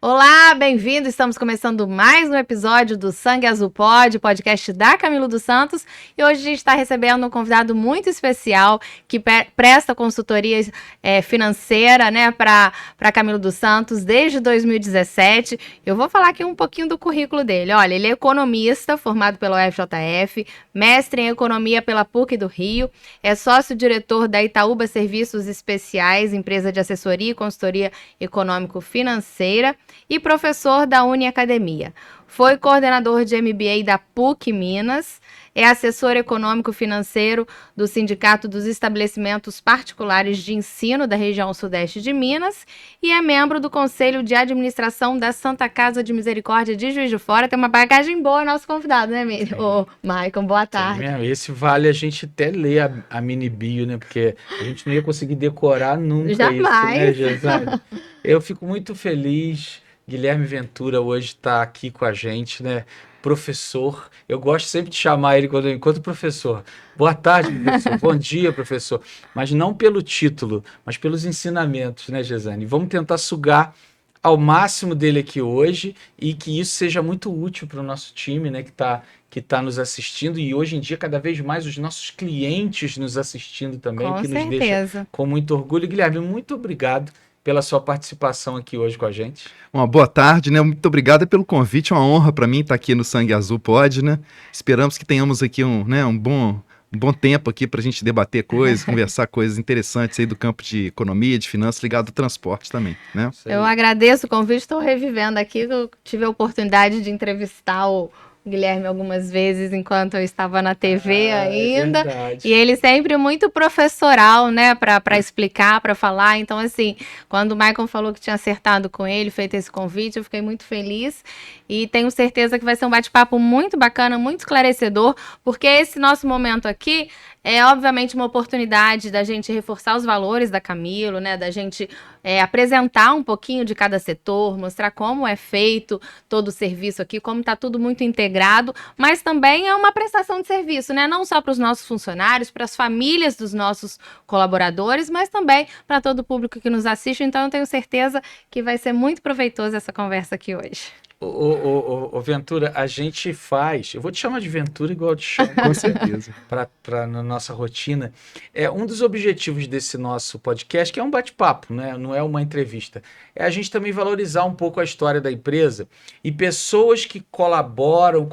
Olá, bem-vindo! Estamos começando mais um episódio do Sangue Azul Pod, podcast da Camilo dos Santos. E hoje a gente está recebendo um convidado muito especial que presta consultoria financeira, né, para Camilo dos Santos desde 2017. Eu vou falar aqui um pouquinho do currículo dele. Olha, ele é economista, formado pela UFJF, mestre em economia pela PUC do Rio, é sócio-diretor da Itaúba Serviços Especiais, empresa de assessoria e consultoria econômico-financeira, e professor da Uniacademia. Foi coordenador de MBA da PUC Minas, é assessor econômico-financeiro do Sindicato dos Estabelecimentos Particulares de Ensino da região sudeste de Minas e é membro do Conselho de Administração da Santa Casa de Misericórdia de Juiz de Fora. Tem uma bagagem boa nosso convidado, né, Ô, Maicon, boa tarde. Esse vale a gente até ler a mini bio, né? Porque a gente não ia conseguir decorar nunca. Jamais. Isso, né, Gisane? Eu fico muito feliz. Guilherme Ventura hoje está aqui com a gente, né? Professor, eu gosto sempre de chamar ele quando eu encontro professor. Boa tarde, professor. Bom dia, professor. Mas não pelo título, mas pelos ensinamentos, né, Gisane? Vamos tentar sugar ao máximo dele aqui hoje e que isso seja muito útil para o nosso time, né, que tá nos assistindo, e hoje em dia cada vez mais os nossos clientes nos assistindo também, Com que certeza. nos deixa com muito orgulho. Guilherme, muito obrigado pela sua participação aqui hoje com a gente. Uma boa tarde, né? Muito obrigado pelo convite, é uma honra para mim estar aqui no Sangue Azul Pod, né? Esperamos que tenhamos aqui um bom tempo aqui para a gente debater coisas, conversar coisas interessantes aí do campo de economia, de finanças, ligado ao transporte também, né? Eu agradeço o convite, estou revivendo aqui, eu tive a oportunidade de entrevistar o Guilherme algumas vezes enquanto eu estava na TV ainda, e ele sempre muito professoral, né, para explicar, para falar. Então, assim, quando o Maicon falou que tinha acertado com ele, feito esse convite, eu fiquei muito feliz e tenho certeza que vai ser um bate-papo muito bacana, muito esclarecedor, porque esse nosso momento aqui é obviamente uma oportunidade da gente reforçar os valores da Camilo, né, da gente apresentar um pouquinho de cada setor, mostrar como é feito todo o serviço aqui, como está tudo muito integrado, mas também é uma prestação de serviço, né, não só para os nossos funcionários, para as famílias dos nossos colaboradores, mas também para todo o público que nos assiste. Então eu tenho certeza que vai ser muito proveitosa essa conversa aqui hoje. Ô, Ventura, a gente faz, eu vou te chamar de Ventura igual eu te chamo, com certeza, na nossa rotina. Um dos objetivos desse nosso podcast, que é um bate-papo, né? Não é uma entrevista, é a gente também valorizar um pouco a história da empresa e pessoas que colaboraram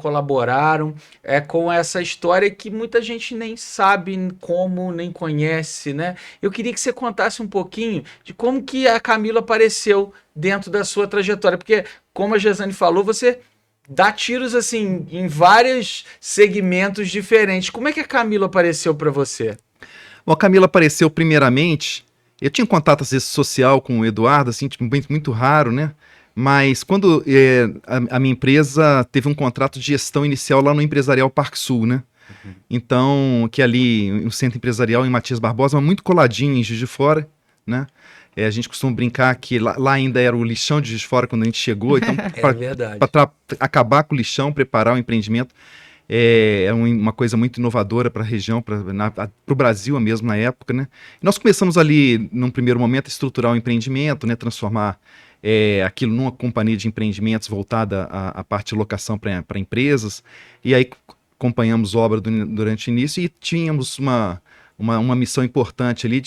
com essa história que muita gente nem sabe como, nem conhece, né? Eu queria que você contasse um pouquinho de como que a Camilo apareceu dentro da sua trajetória, porque, como a Gisane falou, você dá tiros assim em vários segmentos diferentes. Como é que a Camilo apareceu para você? Bom, a Camilo apareceu primeiramente, eu tinha contato às vezes social com o Eduardo, assim, tipo, muito raro, né? Mas quando a minha empresa teve um contrato de gestão inicial lá no Empresarial Parque Sul, né? Uhum. Então, que ali, o centro empresarial em Matias Barbosa, mas muito coladinho em Juiz de Fora, né? A gente costuma brincar que lá ainda era o lixão de Juiz de Fora quando a gente chegou, então para acabar com o lixão, preparar o empreendimento, é uma coisa muito inovadora para a região, para o Brasil mesmo na época, né? E nós começamos ali, num primeiro momento, a estruturar o empreendimento, né? Transformar aquilo numa companhia de empreendimentos voltada à parte de locação para empresas, e aí acompanhamos obra durante o início e tínhamos uma missão importante ali,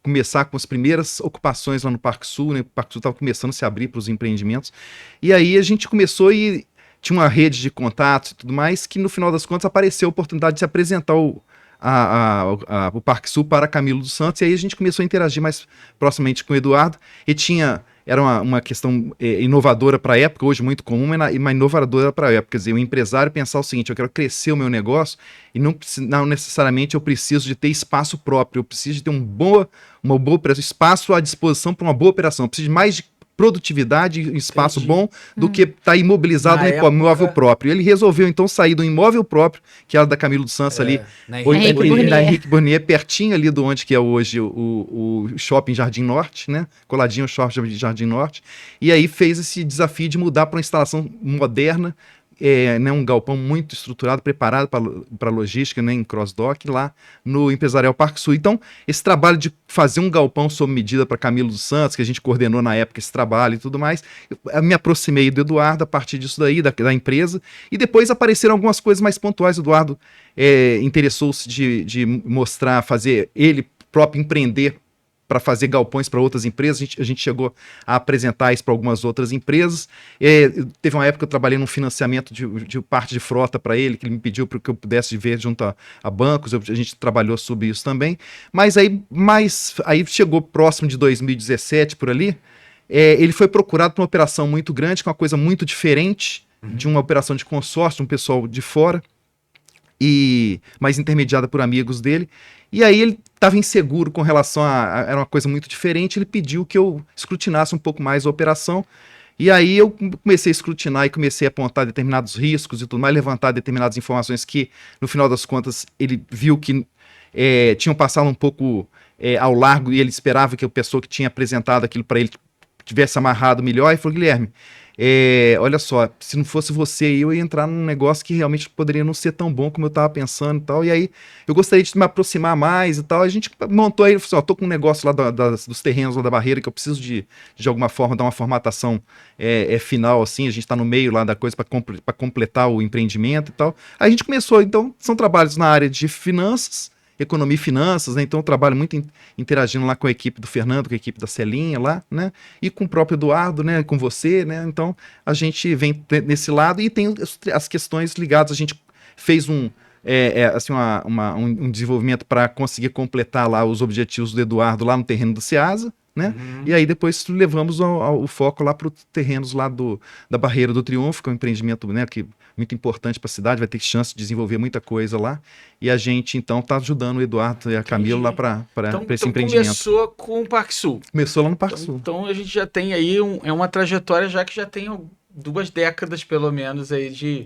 começar com as primeiras ocupações lá no Parque Sul, né? O Parque Sul estava começando a se abrir para os empreendimentos, e aí a gente começou e tinha uma rede de contatos e tudo mais, que no final das contas apareceu a oportunidade de se apresentar o Parque Sul para Camilo dos Santos, e aí a gente começou a interagir mais proximamente com o Eduardo, e era uma questão inovadora para a época, hoje muito comum, mas inovadora para a época. Quer dizer, o empresário pensar o seguinte: eu quero crescer o meu negócio e não necessariamente eu preciso de ter espaço próprio, eu preciso de ter uma boa espaço à disposição para uma boa operação, eu preciso de mais de produtividade e espaço bom do que estar imobilizado no imóvel próprio. Ele resolveu então sair do imóvel próprio, que era da Camilo dos Santos ali, na Henrique Burnier, pertinho ali de onde que é hoje o Shopping Jardim Norte, né? Coladinho ao Shopping Jardim Norte, e aí fez esse desafio de mudar para uma instalação moderna, né, um galpão muito estruturado, preparado para logística, né, em cross-dock, lá no Empresarial Parque Sul. Então, esse trabalho de fazer um galpão sob medida para Camilo dos Santos, que a gente coordenou na época esse trabalho e tudo mais, eu me aproximei do Eduardo a partir disso daí, da empresa, e depois apareceram algumas coisas mais pontuais. O Eduardo interessou-se de mostrar, fazer ele próprio empreender para fazer galpões para outras empresas. A gente chegou a apresentar isso para algumas outras empresas. Teve uma época que eu trabalhei num financiamento de parte de frota para ele, que ele me pediu para que eu pudesse ver junto a bancos. A gente trabalhou sobre isso também. Mas aí chegou próximo de 2017, por ali, ele foi procurado por uma operação muito grande, com uma coisa muito diferente, de uma operação de consórcio, um pessoal de fora, mas intermediada por amigos dele. E aí ele estava inseguro com relação era uma coisa muito diferente, ele pediu que eu escrutinasse um pouco mais a operação, e aí eu comecei a escrutinar e comecei a apontar determinados riscos e tudo mais, levantar determinadas informações que, no final das contas, ele viu que tinham passado um pouco ao largo, e ele esperava que a pessoa que tinha apresentado aquilo para ele tivesse amarrado melhor, e falou: Guilherme, olha só, se não fosse você, eu ia entrar num negócio que realmente poderia não ser tão bom como eu estava pensando e tal, e aí eu gostaria de me aproximar mais e tal. A gente montou aí, falou assim: ó, tô com um negócio lá dos terrenos lá da barreira, que eu preciso de alguma forma dar uma formatação final, assim, a gente está no meio lá da coisa para completar o empreendimento e tal. Aí a gente começou, então, são trabalhos na área de finanças, economia e finanças, né? Então eu trabalho muito interagindo lá com a equipe do Fernando, com a equipe da Celinha lá, né? E com o próprio Eduardo, né? Com você, né? Então a gente vem nesse lado e tem as questões ligadas. A gente fez um desenvolvimento para conseguir completar lá os objetivos do Eduardo lá no terreno do Ceasa, né? E aí depois levamos o foco lá para os terrenos lá da Barreira do Triunfo, que é um empreendimento, né, que muito importante para a cidade, vai ter chance de desenvolver muita coisa lá, e a gente então está ajudando o Eduardo e a Camila lá para esse empreendimento. Começou com o Parque Sul. Começou lá no Parque Sul. Então a gente já tem aí uma trajetória já que já tem 2 décadas pelo menos aí de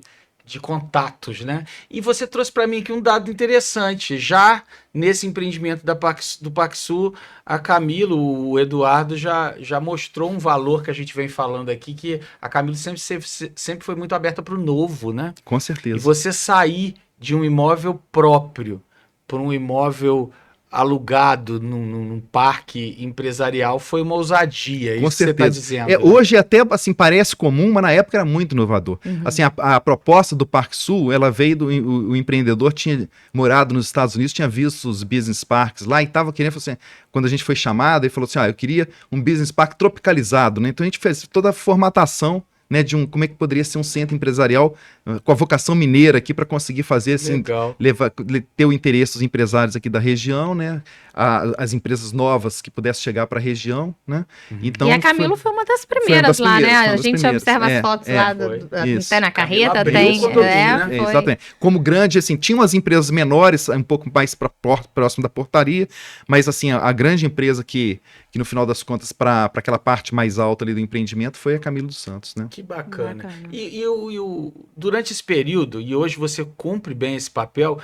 contatos, né? E você trouxe para mim aqui um dado interessante. Já nesse empreendimento do Parque Sul, a Camilo, o Eduardo já mostrou um valor que a gente vem falando aqui, que a Camilo sempre foi muito aberta para o novo, né? Com certeza. E você sair de um imóvel próprio para um imóvel alugado num parque empresarial foi uma ousadia, isso que você está dizendo. Né? Hoje até assim parece comum, mas na época era muito inovador. Assim, a proposta do Parque Sul, ela veio o empreendedor tinha morado nos Estados Unidos, tinha visto os business parks lá e estava querendo, assim, quando a gente foi chamado, ele falou assim: eu queria um business park tropicalizado, né? Então a gente fez toda a formatação, né, de como é que poderia ser um centro empresarial com a vocação mineira aqui para conseguir fazer, assim, ter o interesse dos empresários aqui da região, né, as empresas novas que pudessem chegar para a região, né. Então, e a Camilo foi uma das primeiras lá, né? A gente observa as fotos lá até na carreta, tem. Né? Exatamente. Como grande, assim, tinham as empresas menores, um pouco mais próximo da portaria, mas assim, a grande empresa que no final das contas, para aquela parte mais alta ali do empreendimento, foi a Camilo dos Santos, né? Que bacana. E durante esse período, e hoje você cumpre bem esse papel,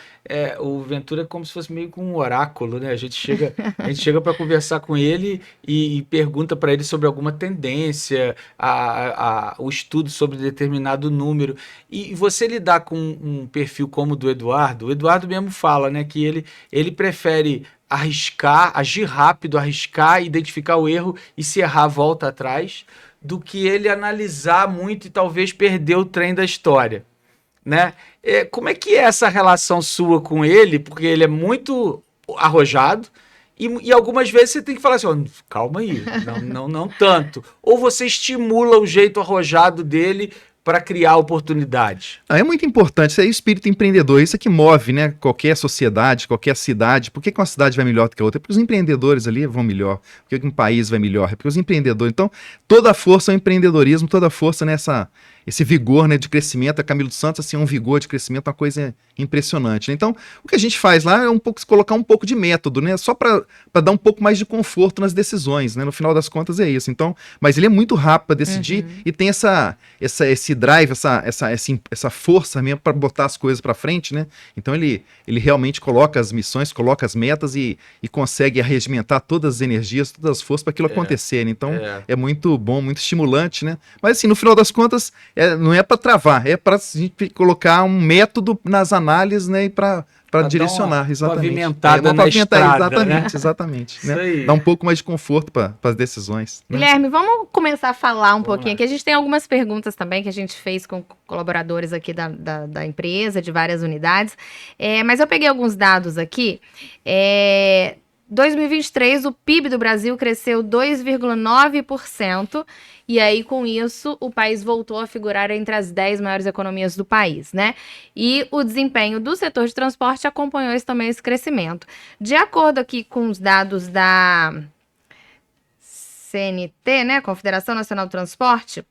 o Ventura é como se fosse meio que um oráculo, né? A gente chega para conversar com ele e pergunta para ele sobre alguma tendência, o estudo sobre determinado número. E você lidar com um perfil como o do Eduardo, o Eduardo mesmo fala, né, que ele prefere arriscar, agir rápido, arriscar, identificar o erro e se errar, volta atrás, do que ele analisar muito e talvez perder o trem da história, né? Como é que é essa relação sua com ele? Porque ele é muito arrojado e algumas vezes você tem que falar assim: calma aí, não tanto. Ou você estimula o jeito arrojado dele para criar oportunidade. É muito importante, isso aí é o espírito empreendedor, isso é que move, né, qualquer sociedade, qualquer cidade. Por que uma cidade vai melhor do que a outra? É porque os empreendedores ali vão melhor. Por que um país vai melhor? É porque os empreendedores. Então, toda a força é o empreendedorismo, toda a força esse vigor, né, de crescimento. A Camilo dos Santos, assim, é um vigor de crescimento, uma coisa impressionante, né? Então, o que a gente faz lá é colocar um pouco de método, né, só para dar um pouco mais de conforto nas decisões, né, no final das contas é isso. Então, mas ele é muito rápido para decidir e tem esse drive, essa força mesmo para botar as coisas para frente, né? Então ele realmente coloca as missões, coloca as metas e consegue arregimentar todas as energias, todas as forças para aquilo acontecer, né? Então é muito bom, muito estimulante, né? Mas assim, no final das contas, não é para travar, é para a gente colocar um método nas análises, né? E para direcionar, exatamente. Pavimentada na estrada, exatamente. Né? Dá um pouco mais de conforto para as decisões. Né? Guilherme, vamos começar a falar um pouquinho aqui. A gente tem algumas perguntas também que a gente fez com colaboradores aqui da empresa, de várias unidades. Mas eu peguei alguns dados aqui. 2023, o PIB do Brasil cresceu 2,9%, e aí, com isso, o país voltou a figurar entre as 10 maiores economias do país, né? E o desempenho do setor de transporte acompanhou esse crescimento. De acordo aqui com os dados da CNT, né, Confederação Nacional do Transporte,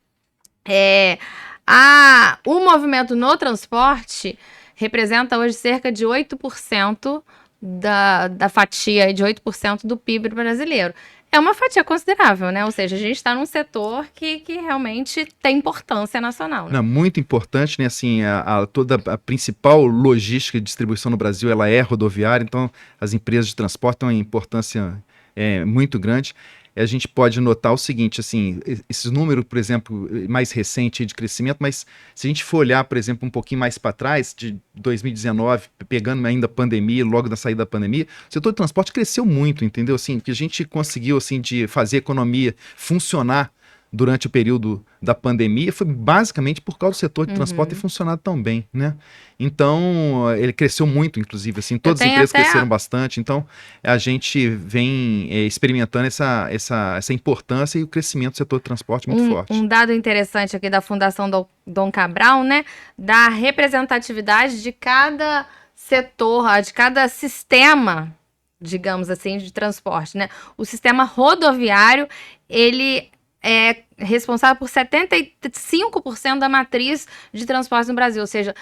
o movimento no transporte representa hoje cerca de 8% da fatia de 8% do PIB brasileiro. É uma fatia considerável, né? Ou seja, a gente está num setor que realmente tem importância nacional. Né? Não, muito importante, né? Assim, toda a principal logística de distribuição no Brasil, ela é rodoviária, então as empresas de transporte têm uma importância muito grande. A gente pode notar o seguinte, assim, esses números, por exemplo, mais recente de crescimento, mas se a gente for olhar, por exemplo, um pouquinho mais para trás, de 2019, pegando ainda a pandemia, logo na saída da pandemia, o setor de transporte cresceu muito, entendeu? Assim, que a gente conseguiu, assim, de fazer a economia funcionar durante o período da pandemia foi basicamente por causa do setor de transporte ter funcionado tão bem, né? Então, ele cresceu muito, inclusive, assim, todas as empresas cresceram bastante, então a gente vem experimentando essa importância e o crescimento do setor de transporte muito forte. Um dado interessante aqui da Fundação Dom Cabral, né, da representatividade de cada setor, de cada sistema, digamos assim, de transporte, né? O sistema rodoviário, ele é responsável por 75% da matriz de transporte no Brasil, ou seja,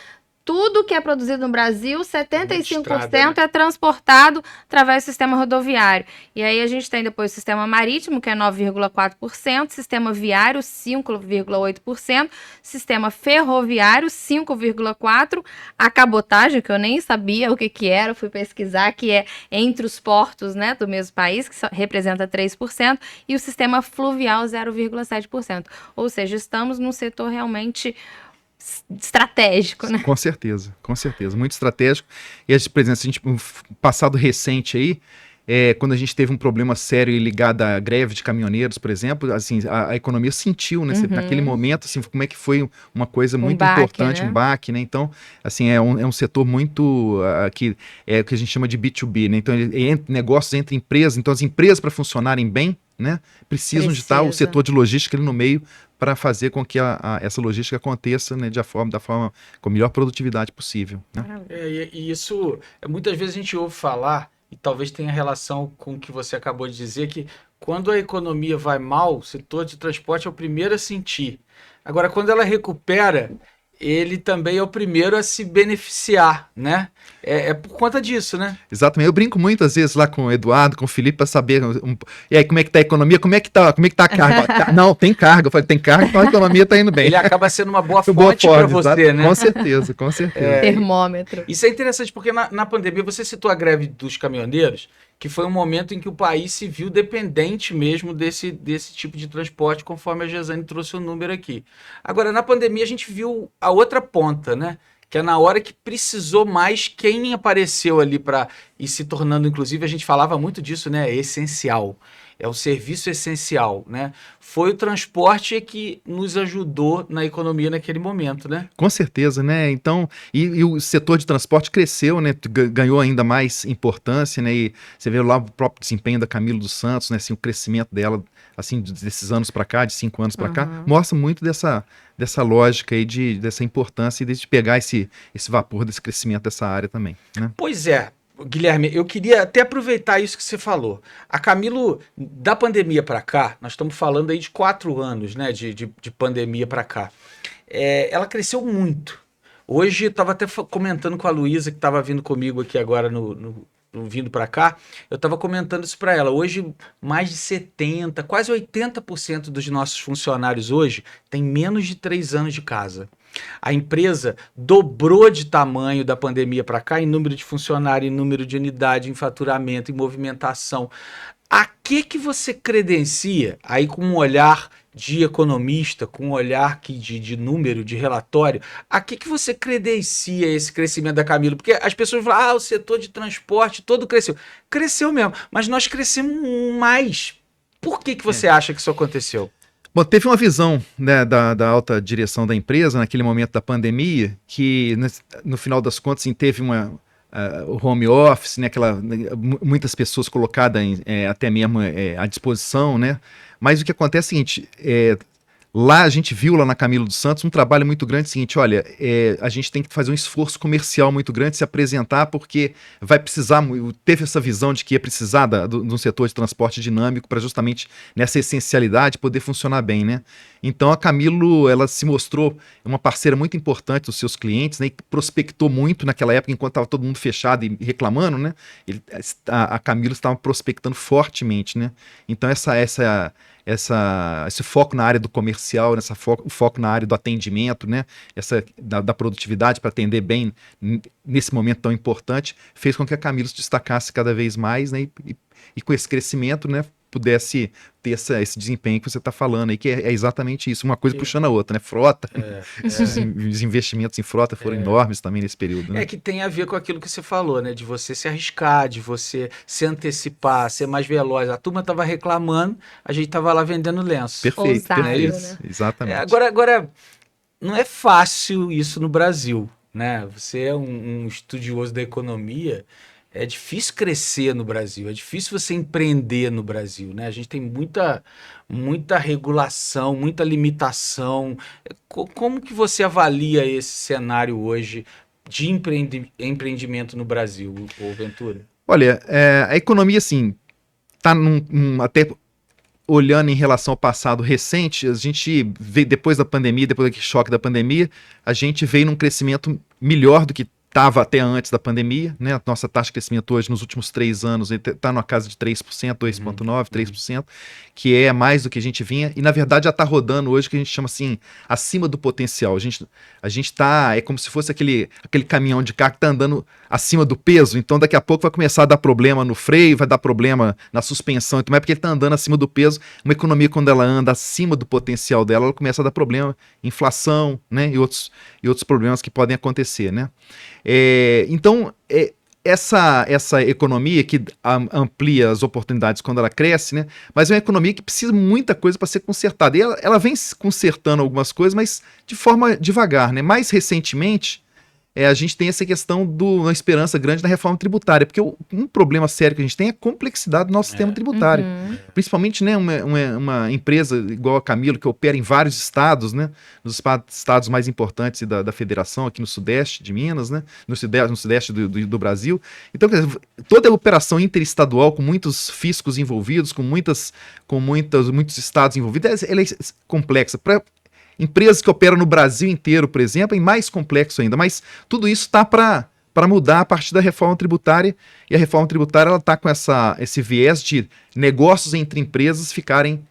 tudo que é produzido no Brasil, 75% é transportado através do sistema rodoviário. E aí a gente tem depois o sistema marítimo, que é 9,4%, sistema viário, 5,8%, sistema ferroviário, 5,4%, a cabotagem, que eu nem sabia o que era, fui pesquisar, que é entre os portos, né, do mesmo país, que representa 3%, e o sistema fluvial, 0,7%. Ou seja, estamos num setor realmente estratégico, né? Com certeza, muito estratégico. E por exemplo, se a gente, um passado recente aí, quando a gente teve um problema sério ligado à greve de caminhoneiros, por exemplo, assim, a economia sentiu, né? Naquele momento, assim, como é que foi uma coisa muito importante, né? Um baque, né? Então, assim, é um setor muito, que é o que a gente chama de B2B, né? Então, negócios entre empresas, então as empresas para funcionarem bem, né? Precisam de estar o setor de logística ali no meio para fazer com que essa logística aconteça, né, da forma com a melhor produtividade possível. Né? E isso, muitas vezes a gente ouve falar, e talvez tenha relação com o que você acabou de dizer, que quando a economia vai mal, o setor de transporte é o primeiro a sentir. Agora, quando ela recupera, ele também é o primeiro a se beneficiar, né? É por conta disso, né? Exatamente. Eu brinco muitas vezes lá com o Eduardo, com o Felipe, para saber e aí, como é que tá a economia, como é que tá a carga. Não, tem carga. Eu falei, tem carga, então a economia tá indo bem. Ele acaba sendo uma boa fonte para você, né? Com certeza. Termômetro. Isso é interessante, porque na pandemia, você citou a greve dos caminhoneiros, que foi um momento em que o país se viu dependente mesmo desse tipo de transporte, conforme a Gesane trouxe o número aqui. Agora, na pandemia, a gente viu a outra ponta, né? Que é na hora que precisou mais, quem apareceu ali para ir se tornando, inclusive, a gente falava muito disso, né? Essencial. É o serviço essencial, né? Foi o transporte que nos ajudou na economia naquele momento, né? Com certeza, né? Então, e o setor de transporte cresceu, né? Ganhou ainda mais importância, né? E você vê lá o próprio desempenho da Camilo dos Santos, né? Assim, o crescimento dela, assim, desses anos para cá, de 5 anos para cá, mostra muito dessa lógica aí, dessa importância e de pegar esse vapor desse crescimento dessa área também, né? Pois é. Guilherme, eu queria até aproveitar isso que você falou. A Camilo, da pandemia para cá, nós estamos falando aí de 4 anos, né, de pandemia para cá. Ela cresceu muito. Hoje, estava até comentando com a Luísa, que estava vindo comigo aqui agora vindo para cá, eu estava comentando isso para ela. Hoje, mais de 70%, quase 80% dos nossos funcionários hoje têm menos de 3 anos de casa. A empresa dobrou de tamanho da pandemia para cá em número de funcionários, em número de unidade, em faturamento, em movimentação. A que você credencia, aí com um olhar de economista, com um olhar de número, de relatório, a que você credencia esse crescimento da Camilo? Porque as pessoas falam, o setor de transporte todo cresceu. Cresceu mesmo, mas nós crescemos mais. Por que você acha que isso aconteceu? Bom, teve uma visão, né, da alta direção da empresa naquele momento da pandemia, que no final das contas teve o home office, né, muitas pessoas colocadas até mesmo à disposição, né? Mas o que acontece é o seguinte, lá a gente viu lá na Camilo dos Santos um trabalho muito grande, seguinte, olha, a gente tem que fazer um esforço comercial muito grande, se apresentar, porque vai precisar, teve essa visão de que ia precisar de um setor de transporte dinâmico para justamente nessa essencialidade poder funcionar bem, né? Então a Camilo, ela se mostrou uma parceira muito importante dos seus clientes, né, e prospectou muito naquela época, enquanto estava todo mundo fechado e reclamando, né? A Camilo estava prospectando fortemente, né? Então esse foco na área do comercial, o foco na área do atendimento, né? Da produtividade para atender bem nesse momento tão importante, fez com que a Camilo se destacasse cada vez mais, né? E com esse crescimento, né, pudesse ter esse desempenho que você está falando aí, que é exatamente isso, uma coisa puxando a outra, né? Frota, os investimentos em frota foram enormes também nesse período, né? É que tem a ver com aquilo que você falou, né? De você se arriscar, de você se ser mais veloz. A turma estava reclamando, a gente estava lá vendendo lenço. Perfeito, Ousado, perfeito. né? Exatamente. Agora, não é fácil isso no Brasil, né? Você é um estudioso da economia. É difícil crescer no Brasil, é difícil você empreender no Brasil, né? A gente tem muita regulação, muita limitação. Como que você avalia esse cenário hoje de empreendimento no Brasil, Ventura? Olha, a economia, assim, está até olhando em relação ao passado recente, a gente veio depois da pandemia, depois daquele choque da pandemia, a gente veio num crescimento melhor do que estava até antes da pandemia, né? A nossa taxa de crescimento hoje, nos últimos 3 anos, está na casa de 3%, 2,9%, 3%, que é mais do que a gente vinha, e na verdade já está rodando hoje o que a gente chama assim, acima do potencial. A gente está, é como se fosse aquele caminhão de carro que está andando acima do peso, então daqui a pouco vai começar a dar problema no freio, vai dar problema na suspensão, então é porque ele está andando acima do peso. Uma economia, quando ela anda acima do potencial dela, ela começa a dar problema, inflação, né? E outros problemas que podem acontecer, né? Então, essa economia que amplia as oportunidades quando ela cresce, né? Mas é uma economia que precisa de muita coisa para ser consertada. E ela vem consertando algumas coisas, mas de forma devagar, né? Mais recentemente, a gente tem essa questão uma esperança grande na reforma tributária, porque um problema sério que a gente tem é a complexidade do nosso sistema tributário. Principalmente, né, uma empresa igual a Camilo, que opera em vários estados, né, nos estados mais importantes da federação, aqui no sudeste de Minas, né, no sudeste do Brasil. Então, quer dizer, toda a operação interestadual, com muitos fiscos envolvidos, com muitos estados envolvidos, ela é complexa. Empresas que operam no Brasil inteiro, por exemplo, é mais complexo ainda, mas tudo isso está para mudar a partir da reforma tributária, e a reforma tributária está com esse viés de negócios entre empresas ficarem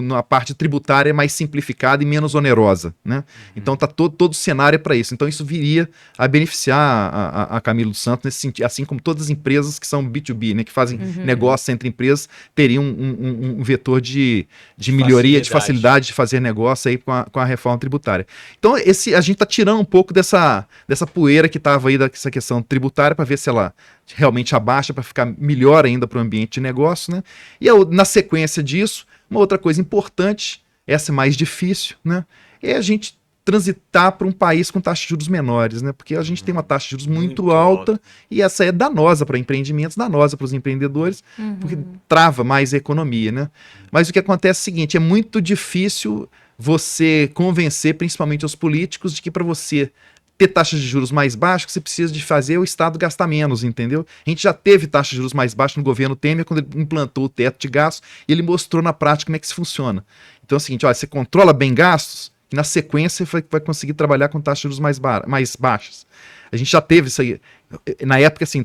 na parte tributária mais simplificada e menos onerosa, né? Então está todo o cenário para isso. Então isso viria a beneficiar a Camilo dos Santos nesse sentido, assim como todas as empresas que são B2B, né, que fazem negócios entre empresas, teriam um vetor de melhoria, de facilidade de fazer negócio aí com a reforma tributária. Então a gente está tirando um pouco dessa poeira que estava aí dessa questão tributária para ver se ela realmente abaixa, para ficar melhor ainda para o ambiente de negócio, né? E na sequência disso, uma outra coisa importante, essa é mais difícil, né? É a gente transitar para um país com taxas de juros menores, né? Porque a gente tem uma taxa de juros muito alta e essa é danosa para empreendimentos, danosa para os empreendedores, porque trava mais a economia, né? Mas o que acontece é o seguinte, é muito difícil você convencer, principalmente os políticos, de que para você ter taxas de juros mais baixas, que você precisa de fazer o Estado gastar menos, entendeu? A gente já teve taxa de juros mais baixa no governo Temer, quando ele implantou o teto de gastos, e ele mostrou na prática como é que isso funciona. Então é o seguinte, olha, você controla bem gastos, e na sequência você vai conseguir trabalhar com taxas de juros mais baixas. A gente já teve isso aí. Na época, assim,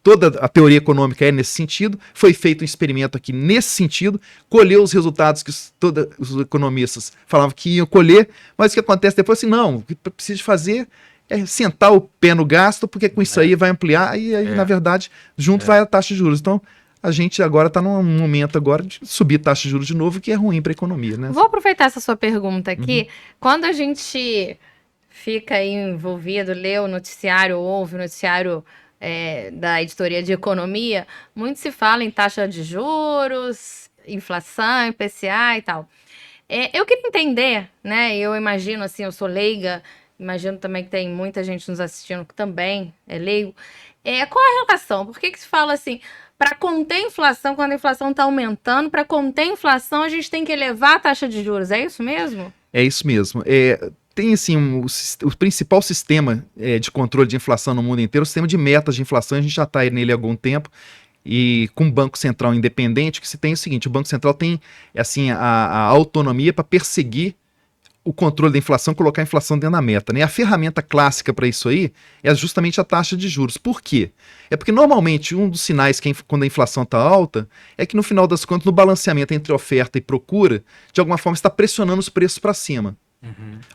toda a teoria econômica é nesse sentido, foi feito um experimento aqui nesse sentido, colheu os resultados que todos os economistas falavam que iam colher, mas o que acontece depois, assim, não, o que precisa fazer é sentar o pé no gasto, porque com isso aí vai ampliar, e aí, na verdade, junto vai a taxa de juros. Então, a gente agora está num momento agora de subir taxa de juros de novo, que é ruim para a economia, né? Vou aproveitar essa sua pergunta aqui. Quando a gente fica aí envolvido, lê o noticiário, ouve o noticiário da editoria de economia, muito se fala em taxa de juros, inflação, IPCA e tal. Eu queria entender, né? Eu imagino, assim, eu sou leiga, imagino também que tem muita gente nos assistindo que também é leigo. Qual a relação? Por que se fala assim, para conter a inflação, quando a inflação está aumentando, para conter a inflação a gente tem que elevar a taxa de juros, é isso mesmo? É isso mesmo. Tem assim, o principal sistema de controle de inflação no mundo inteiro, o sistema de metas de inflação, a gente já está nele há algum tempo, e com o Banco Central independente, que se tem o seguinte, o Banco Central tem assim, a autonomia para perseguir o controle da inflação, colocar a inflação dentro da meta, né? A ferramenta clássica para isso aí é justamente a taxa de juros. Por quê? É porque normalmente um dos sinais quando a inflação está alta é que no final das contas, no balanceamento entre oferta e procura, de alguma forma está pressionando os preços para cima.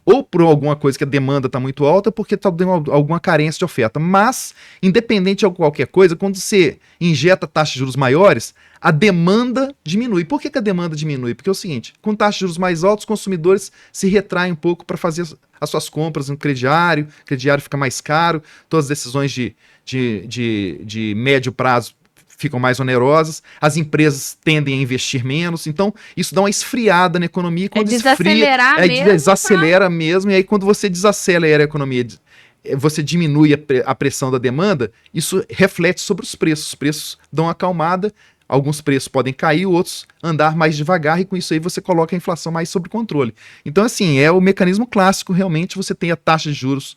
Ou por alguma coisa que a demanda está muito alta, porque está dando alguma carência de oferta. Mas, independente de qualquer coisa, quando você injeta taxas de juros maiores, a demanda diminui. Por que a demanda diminui? Porque é o seguinte, com taxas de juros mais altas, os consumidores se retraem um pouco para fazer as suas compras no crediário, o crediário fica mais caro, todas as decisões de médio prazo ficam mais onerosas, as empresas tendem a investir menos, então isso dá uma esfriada na economia. Quando desacelerar mesmo. Desacelera mesmo, e aí quando você desacelera a economia, você diminui a pressão da demanda, isso reflete sobre os preços dão uma acalmada, alguns preços podem cair, outros andar mais devagar, e com isso aí você coloca a inflação mais sob controle. Então assim, é o mecanismo clássico, realmente você tem a taxa de juros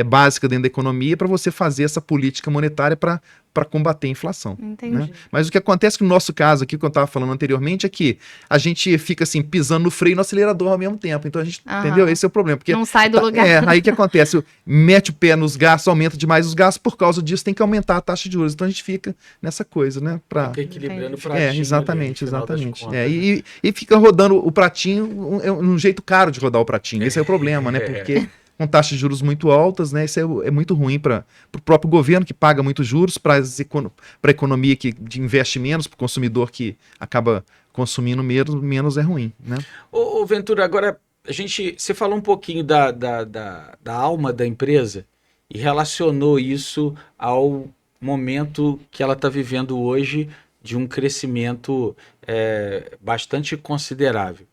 básica dentro da economia para você fazer essa política monetária para combater a inflação. Entendi. Né? Mas o que acontece que no nosso caso aqui, que eu estava falando anteriormente, é que a gente fica assim, pisando no freio e no acelerador ao mesmo tempo. Então a gente, entendeu? Esse é o problema. Porque não sai do lugar. Aí o que acontece? Mete o pé nos gastos, aumenta demais os gastos, por causa disso tem que aumentar a taxa de juros. Então a gente fica nessa coisa, né? Fica equilibrando o pratinho. Exatamente. E fica rodando o pratinho, um jeito caro de rodar o pratinho. Esse é o problema, né? Porque com taxas de juros muito altas, né? Isso é muito ruim para o próprio governo, que paga muitos juros, para a economia que investe menos, para o consumidor que acaba consumindo menos é ruim, né? Ô Ventura, agora você falou um pouquinho da alma da empresa e relacionou isso ao momento que ela está vivendo hoje de um crescimento bastante considerável.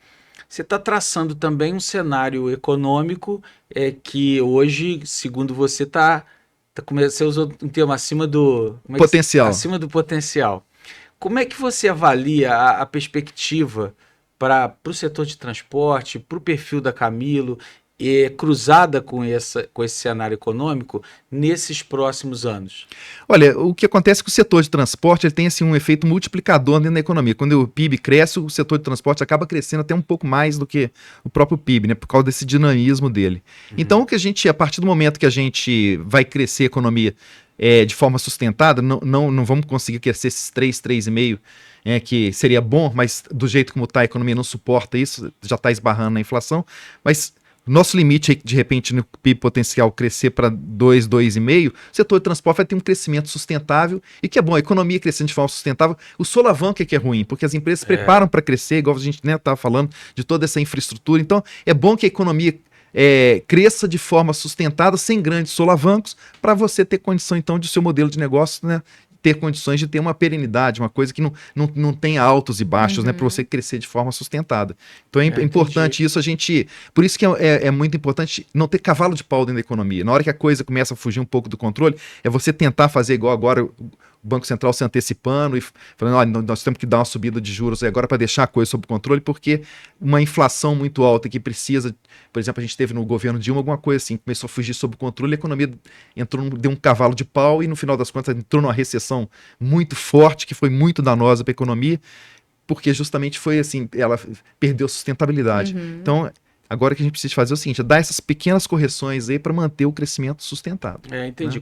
Você está traçando também um cenário econômico que hoje, segundo você, você usou um termo acima do potencial. Acima do potencial. Como é que você avalia a perspectiva para o setor de transporte, para o perfil da Camilo, cruzada com esse cenário econômico nesses próximos anos? Olha, o que acontece é que o setor de transporte ele tem assim, um efeito multiplicador dentro da economia. Quando o PIB cresce, o setor de transporte acaba crescendo até um pouco mais do que o próprio PIB, né, por causa desse dinamismo dele. Então, a partir do momento que a gente vai crescer a economia de forma sustentada, não vamos conseguir crescer esses 3,5%, que seria bom, mas do jeito como está a economia não suporta isso, já está esbarrando na inflação, mas nosso limite, de repente, no PIB potencial crescer para 2,5%, o setor de transporte vai ter um crescimento sustentável, e que é bom, a economia crescendo de forma sustentável, o solavanco é que é ruim, porque as empresas se preparam para crescer, igual a gente estava falando, de toda essa infraestrutura, então é bom que a economia cresça de forma sustentada, sem grandes solavancos, para você ter condição, então, de seu modelo de negócio, né, ter condições de ter uma perenidade, uma coisa que não tenha altos e baixos, né, para você crescer de forma sustentada. Então é importante isso, por isso que é muito importante não ter cavalo de pau dentro da economia. Na hora que a coisa começa a fugir um pouco do controle, é você tentar fazer igual agora o Banco Central se antecipando e falando, olha, nós temos que dar uma subida de juros agora para deixar a coisa sob controle, porque uma inflação muito alta que precisa, por exemplo, a gente teve no governo Dilma alguma coisa assim, começou a fugir sob controle, a economia deu um cavalo de pau e no final das contas entrou numa recessão muito forte, que foi muito danosa para a economia, porque justamente foi assim, ela perdeu sustentabilidade. Então, Agora o que a gente precisa fazer é o seguinte, é dar essas pequenas correções aí para manter o crescimento sustentado. Entendi. Né?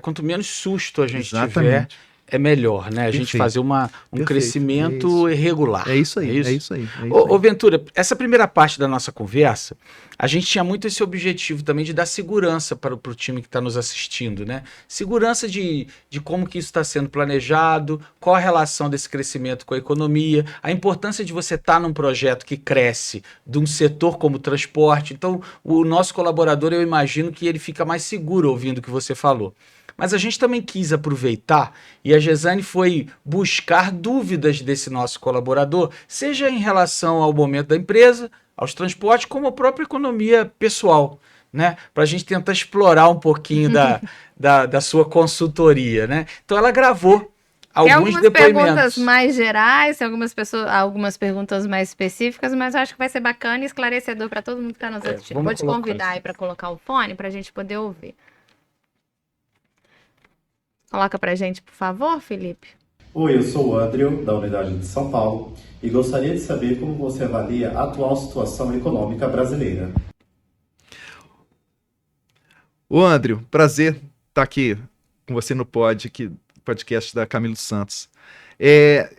Quanto menos susto a gente tiver, Exatamente. é melhor, né? A gente Perfeito. fazer um Perfeito. crescimento irregular. É isso aí, É isso? é isso aí. É isso Ô, aí. Ventura, essa primeira parte da nossa conversa, a gente tinha muito esse objetivo também de dar segurança para o time que está nos assistindo, né? Segurança de como que isso está sendo planejado, qual a relação desse crescimento com a economia, a importância de você estar num projeto que cresce de um setor como o transporte. Então, o nosso colaborador, eu imagino que ele fica mais seguro ouvindo o que você falou. Mas a gente também quis aproveitar e a Gesane foi buscar dúvidas desse nosso colaborador, seja em relação ao momento da empresa, aos transportes, como a própria economia pessoal, né? Para a gente tentar explorar um pouquinho da sua consultoria, né? Então ela gravou Tem alguns algumas depoimentos. perguntas mais gerais, tem algumas perguntas mais específicas, mas eu acho que vai ser bacana e esclarecedor para todo mundo que está nos assistindo. vamos Vou te colocar convidar isso. aí para colocar o fone para a gente poder ouvir. Coloca pra gente, por favor, Felipe. Oi, eu sou o Andrew, da Unidade de São Paulo, e gostaria de saber como você avalia a atual situação econômica brasileira. Ô, Andrew, prazer estar aqui com você no podcast da Camilo Santos.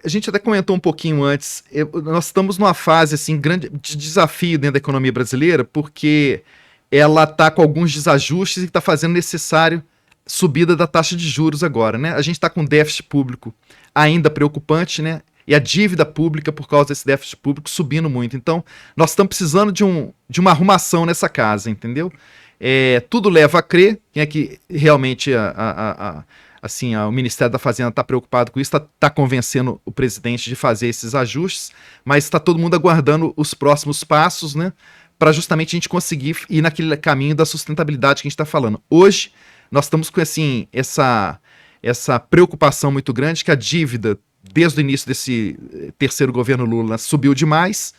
A gente até comentou um pouquinho antes, nós estamos numa fase assim, grande de desafio dentro da economia brasileira, porque ela está com alguns desajustes e está fazendo necessário subida da taxa de juros agora, né? A gente está com déficit público ainda preocupante, né? E a dívida pública, por causa desse déficit público, subindo muito. Então, nós estamos precisando de uma arrumação nessa casa, entendeu? Tudo leva a crer que realmente o Ministério da Fazenda está preocupado com isso, está convencendo o presidente de fazer esses ajustes, mas está todo mundo aguardando os próximos passos, né? Para justamente a gente conseguir ir naquele caminho da sustentabilidade que a gente está falando. Hoje, nós estamos com assim, essa preocupação muito grande que a dívida, desde o início desse terceiro governo Lula, subiu demais.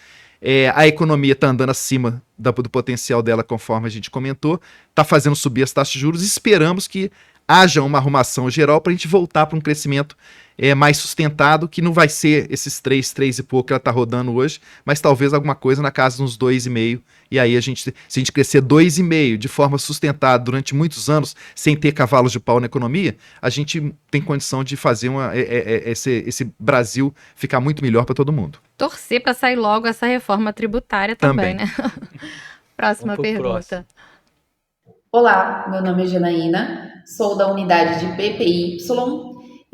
A economia está andando acima do potencial dela, conforme a gente comentou, está fazendo subir as taxas de juros e esperamos que haja uma arrumação geral para a gente voltar para um crescimento mais sustentado, que não vai ser esses 3 e pouco que ela está rodando hoje, mas talvez alguma coisa na casa dos 2,5. E aí, se a gente crescer 2,5 de forma sustentada durante muitos anos, sem ter cavalos de pau na economia, a gente tem condição de fazer esse Brasil ficar muito melhor para todo mundo. Torcer para sair logo essa reforma tributária também, né? Próxima Vamos pro pergunta. Olá, meu nome é Janaína, sou da unidade de PPY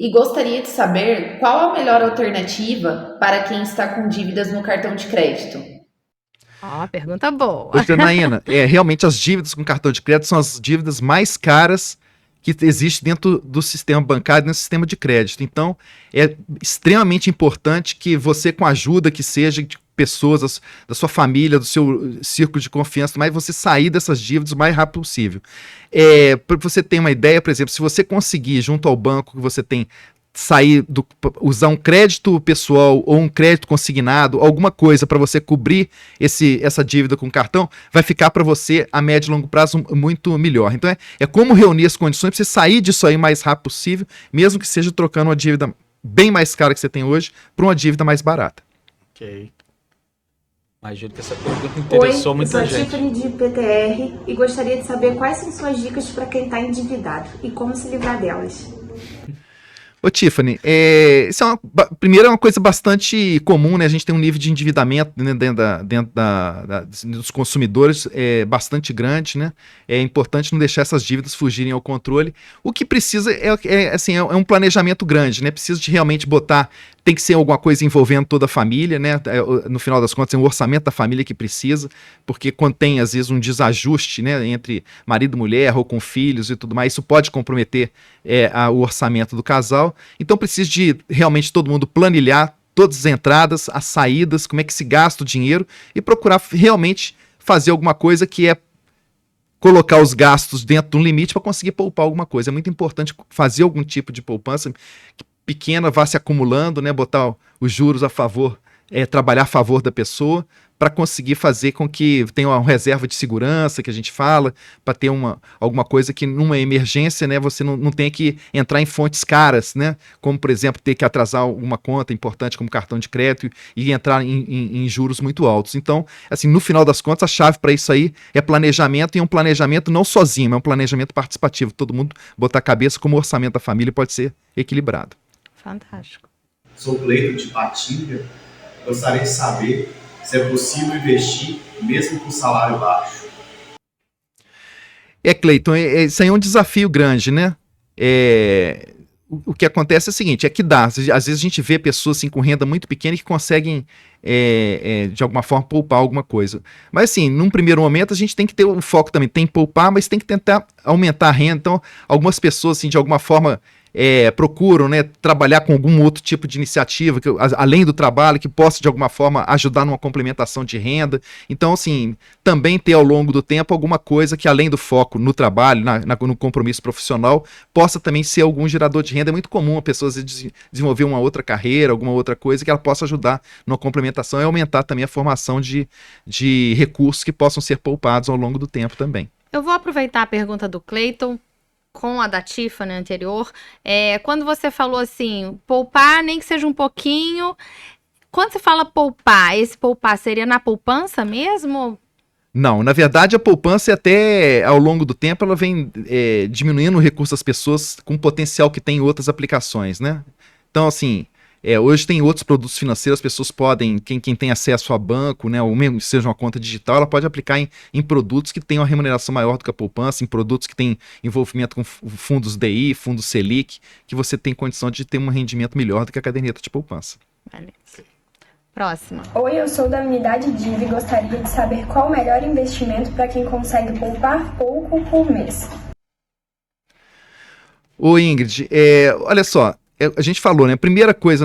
e gostaria de saber qual a melhor alternativa para quem está com dívidas no cartão de crédito. Pergunta boa. Ô, Janaína, realmente as dívidas com cartão de crédito são as dívidas mais caras que existe dentro do sistema bancário, dentro do sistema de crédito. Então, é extremamente importante que você, com a ajuda que seja de pessoas da sua família, do seu círculo de confiança, mas você sair dessas dívidas o mais rápido possível. Para você ter uma ideia, por exemplo, se você conseguir, junto ao banco que você tem, usar um crédito pessoal ou um crédito consignado, alguma coisa para você cobrir essa dívida com cartão, vai ficar para você a médio e longo prazo muito melhor. Então é como reunir as condições para você sair disso aí o mais rápido possível, mesmo que seja trocando uma dívida bem mais cara que você tem hoje por uma dívida mais barata. Ok. Imagino que essa pergunta interessou muita gente. Oi, eu sou a Tiffany de PTR e gostaria de saber quais são suas dicas para quem está endividado e como se livrar delas. Ô, Tiffany, isso primeiro é uma coisa bastante comum, né? A gente tem um nível de endividamento dentro dos consumidores bastante grande, né? É importante não deixar essas dívidas fugirem ao controle. O que precisa é um planejamento grande, né? Precisa de realmente tem que ser alguma coisa envolvendo toda a família, né? No final das contas, é um orçamento da família que precisa, porque quando tem, às vezes, um desajuste, né, entre marido e mulher ou com filhos e tudo mais, isso pode comprometer o orçamento do casal. Então precisa de realmente todo mundo planilhar todas as entradas, as saídas, como é que se gasta o dinheiro e procurar realmente fazer alguma coisa que é colocar os gastos dentro de um limite para conseguir poupar alguma coisa. É muito importante fazer algum tipo de poupança pequena, vá se acumulando, né, botar os juros a favor, trabalhar a favor da pessoa, para conseguir fazer com que tenha uma reserva de segurança, que a gente fala, para ter alguma coisa que numa emergência, né, você não tenha que entrar em fontes caras, né, como, por exemplo, ter que atrasar uma conta importante como cartão de crédito e entrar em juros muito altos. Então, assim, no final das contas, a chave para isso aí é planejamento, e um planejamento não sozinho, é um planejamento participativo. Todo mundo botar a cabeça como o orçamento da família pode ser equilibrado. Fantástico. Sou Cleiton de Patinga. Gostaria de saber se é possível investir mesmo com salário baixo. Cleiton, isso aí é um desafio grande, né? O que acontece é o seguinte, é que às vezes a gente vê pessoas assim, com renda muito pequena que conseguem, de alguma forma, poupar alguma coisa. Mas assim, num primeiro momento, a gente tem que ter o foco também, tem que poupar, mas tem que tentar aumentar a renda. Então, algumas pessoas, assim, de alguma forma, procuram, né, trabalhar com algum outro tipo de iniciativa, além do trabalho, que possa, de alguma forma, ajudar numa complementação de renda. Então, assim, também ter ao longo do tempo alguma coisa que, além do foco no trabalho, no compromisso profissional, possa também ser algum gerador de renda. É muito comum a pessoa desenvolver uma outra carreira, alguma outra coisa que ela possa ajudar numa complementação e aumentar também a formação de recursos que possam ser poupados ao longo do tempo também. Eu vou aproveitar a pergunta do Cleiton com a da Tiffany anterior. Quando você falou assim, poupar nem que seja um pouquinho, quando você fala poupar, esse poupar seria na poupança mesmo? Não, na verdade a poupança até ao longo do tempo ela vem diminuindo o recurso das pessoas com o potencial que tem em outras aplicações, né? Então assim, hoje tem outros produtos financeiros, as pessoas podem, quem tem acesso a banco, né, ou mesmo que seja uma conta digital, ela pode aplicar em produtos que têm uma remuneração maior do que a poupança, em produtos que têm envolvimento com fundos DI, fundos Selic, que você tem condição de ter um rendimento melhor do que a caderneta de poupança. Beleza. Próxima. Oi, eu sou da unidade DIV e gostaria de saber qual o melhor investimento para quem consegue poupar pouco por mês. Oi, Ingrid, olha só, a gente falou, né? A primeira coisa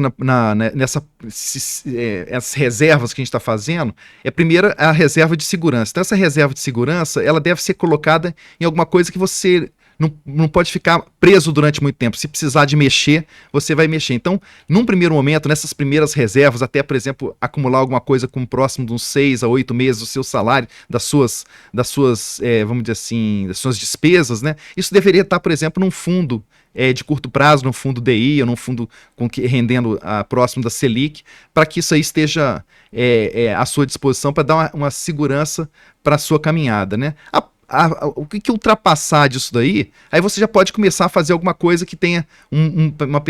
essas reservas que a gente está fazendo é primeiro a reserva de segurança. Então, essa reserva de segurança ela deve ser colocada em alguma coisa que você não pode ficar preso durante muito tempo. Se precisar de mexer, você vai mexer. Então, num primeiro momento, nessas primeiras reservas, até, por exemplo, acumular alguma coisa com próximo de uns 6 a 8 meses do seu salário, das suas vamos dizer assim, das suas despesas, né? Isso deveria estar, por exemplo, num fundo de curto prazo, num fundo DI ou num fundo rendendo próximo da Selic, para que isso aí esteja à sua disposição para dar uma segurança para a sua caminhada, né? O que ultrapassar disso daí, aí você já pode começar a fazer alguma coisa que tenha uma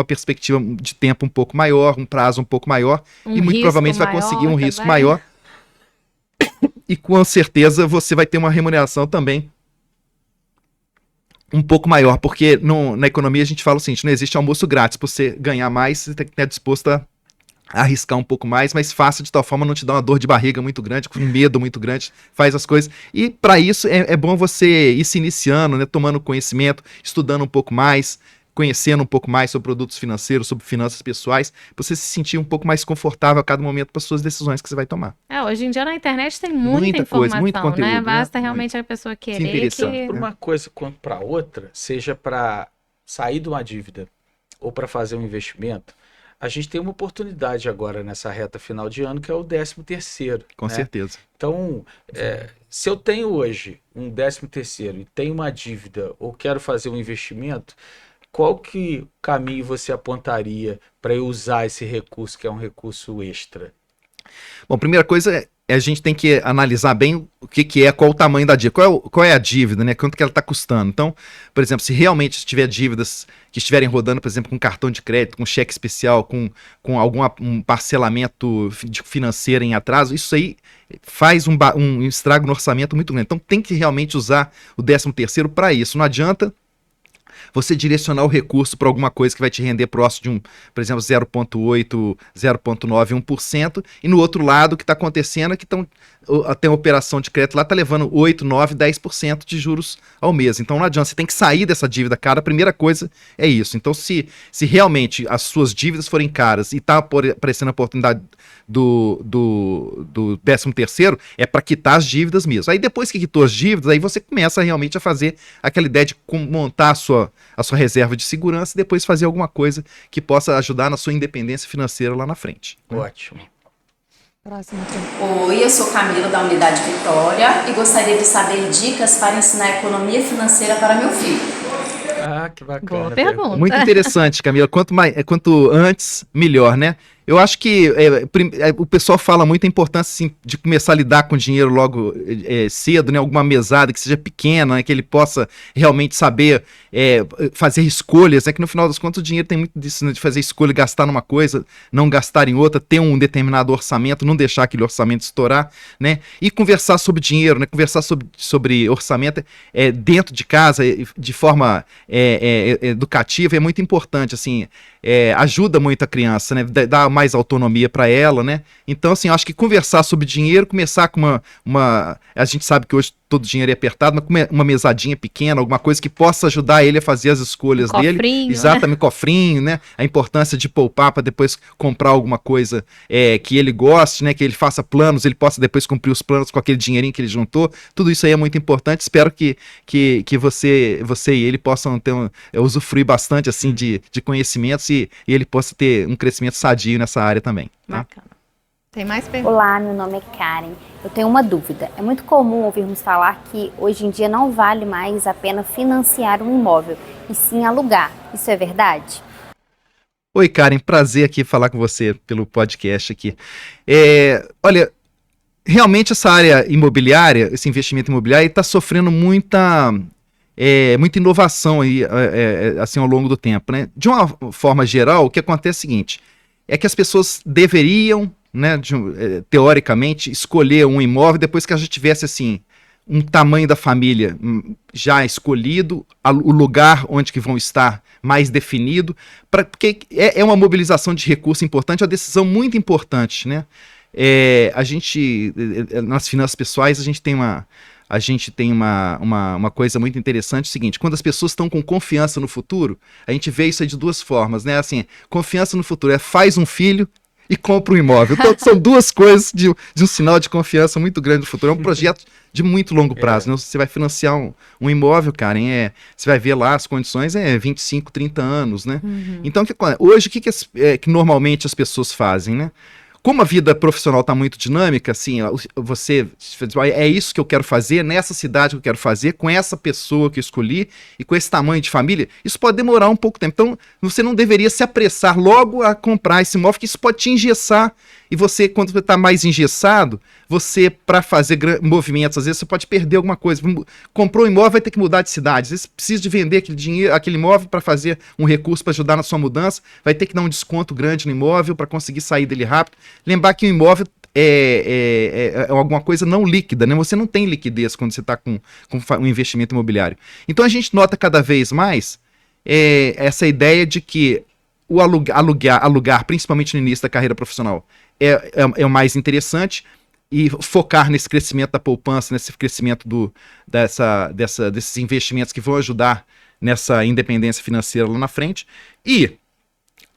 perspectiva de tempo um pouco maior, um prazo um pouco maior, e muito provavelmente vai conseguir um risco maior. E com certeza você vai ter uma remuneração também um pouco maior, porque na economia a gente fala o seguinte, não existe almoço grátis. Para você ganhar mais, você tem que estar disposto a arriscar um pouco mais, mas faça de tal forma não te dar uma dor de barriga muito grande, com um medo muito grande, faz as coisas. E para isso é bom você ir se iniciando, né, tomando conhecimento, estudando um pouco mais, conhecendo um pouco mais sobre produtos financeiros, sobre finanças pessoais, para você se sentir um pouco mais confortável a cada momento para as suas decisões que você vai tomar. Hoje em dia na internet tem muita informação, coisa, muito conteúdo, né? Basta né? realmente a pessoa querer Por uma coisa quanto para outra, seja para sair de uma dívida ou para fazer um investimento, a gente tem uma oportunidade agora nessa reta final de ano, que é o 13º. Com certeza. Então, se eu tenho hoje um 13º e tenho uma dívida ou quero fazer um investimento, qual que caminho você apontaria para eu usar esse recurso, que é um recurso extra? Bom, primeira coisa a gente tem que analisar bem o que qual o tamanho da dívida, qual é a dívida, né? Quanto que ela está custando. Então, por exemplo, se realmente tiver dívidas que estiverem rodando, por exemplo, com cartão de crédito, com cheque especial, com um parcelamento financeiro em atraso, isso aí faz um estrago no orçamento muito grande. Então, tem que realmente usar o 13º para isso. Não adianta você direcionar o recurso para alguma coisa que vai te render próximo de por exemplo, 0,8, 0,9, 1%, e no outro lado o que está acontecendo é que tem uma operação de crédito lá, está levando 8, 9, 10% de juros ao mês. Então não adianta, você tem que sair dessa dívida cara, a primeira coisa é isso. Então se realmente as suas dívidas forem caras e está aparecendo a oportunidade do 13º, é para quitar as dívidas mesmo. Aí depois que quitou as dívidas, aí você começa realmente a fazer aquela ideia de montar a sua reserva de segurança e depois fazer alguma coisa que possa ajudar na sua independência financeira lá na frente. Ótimo. Próximo aqui. Oi, eu sou Camila da Unidade Vitória e gostaria de saber dicas para ensinar economia financeira para meu filho. Ah, que bacana. Boa pergunta. Muito interessante, Camila. Quanto antes, melhor, né? Eu acho que o pessoal fala muito a importância assim, de começar a lidar com dinheiro logo cedo, né? Alguma mesada que seja pequena, né? Que ele possa realmente saber fazer escolhas, né? Que no final das contas o dinheiro tem muito disso, né? De fazer escolha, gastar numa coisa, não gastar em outra, ter um determinado orçamento, não deixar aquele orçamento estourar, né? E conversar sobre dinheiro, né? Conversar sobre orçamento dentro de casa, de forma educativa, é muito importante, assim, ajuda muito a criança, né? Dá mais autonomia para ela, né? Então, assim, eu acho que conversar sobre dinheiro, começar com a gente sabe que hoje todo dinheiro é apertado, mas com uma mesadinha pequena, alguma coisa que possa ajudar ele a fazer as escolhas dele. Exatamente, cofrinho, né? A importância de poupar para depois comprar alguma coisa que ele goste, né? Que ele faça planos, ele possa depois cumprir os planos com aquele dinheirinho que ele juntou. Tudo isso aí é muito importante. Espero que você e ele possam usufruir bastante, assim, de conhecimentos e ele possa ter um crescimento sadio nessa área também. Tá? Bacana. Tem mais perguntas? Olá, meu nome é Karen. Eu tenho uma dúvida. É muito comum ouvirmos falar que hoje em dia não vale mais a pena financiar um imóvel, e sim alugar. Isso é verdade? Oi, Karen. Prazer aqui falar com você pelo podcast aqui. Olha, realmente essa área imobiliária, esse investimento imobiliário está sofrendo muita inovação aí, assim, ao longo do tempo, né? De uma forma geral, o que acontece é o seguinte, é que as pessoas deveriam, né, teoricamente, escolher um imóvel depois que a gente tivesse, assim, um tamanho da família já escolhido, o lugar onde que vão estar mais definido, porque é uma mobilização de recurso importante, uma decisão muito importante, né? A gente, nas finanças pessoais, a gente tem uma coisa muito interessante, o seguinte, quando as pessoas estão com confiança no futuro, a gente vê isso aí de duas formas, né? Assim, confiança no futuro faz um filho e compra um imóvel. Então, são duas coisas de um sinal de confiança muito grande no futuro. É um projeto de muito longo prazo, né? Você vai financiar um imóvel, cara, você vai ver lá as condições, 25, 30 anos, né? Uhum. Então, hoje, o que normalmente as pessoas fazem, né? Como a vida profissional está muito dinâmica, assim, é isso que eu quero fazer, nessa cidade que eu quero fazer, com essa pessoa que eu escolhi e com esse tamanho de família, isso pode demorar um pouco de tempo. Então, você não deveria se apressar logo a comprar esse imóvel, que isso pode te engessar. E você, quando você está mais engessado, você, para fazer movimentos, às vezes você pode perder alguma coisa. Comprou um imóvel, vai ter que mudar de cidade. Às vezes precisa de vender aquele imóvel para fazer um recurso para ajudar na sua mudança. Vai ter que dar um desconto grande no imóvel para conseguir sair dele rápido. Lembrar que o imóvel é alguma coisa não líquida, né? Você não tem liquidez quando você está com um investimento imobiliário. Então a gente nota cada vez mais essa ideia de que o alugar, principalmente no início da carreira profissional, é o mais interessante, e focar nesse crescimento da poupança, nesse crescimento desses investimentos que vão ajudar nessa independência financeira lá na frente. E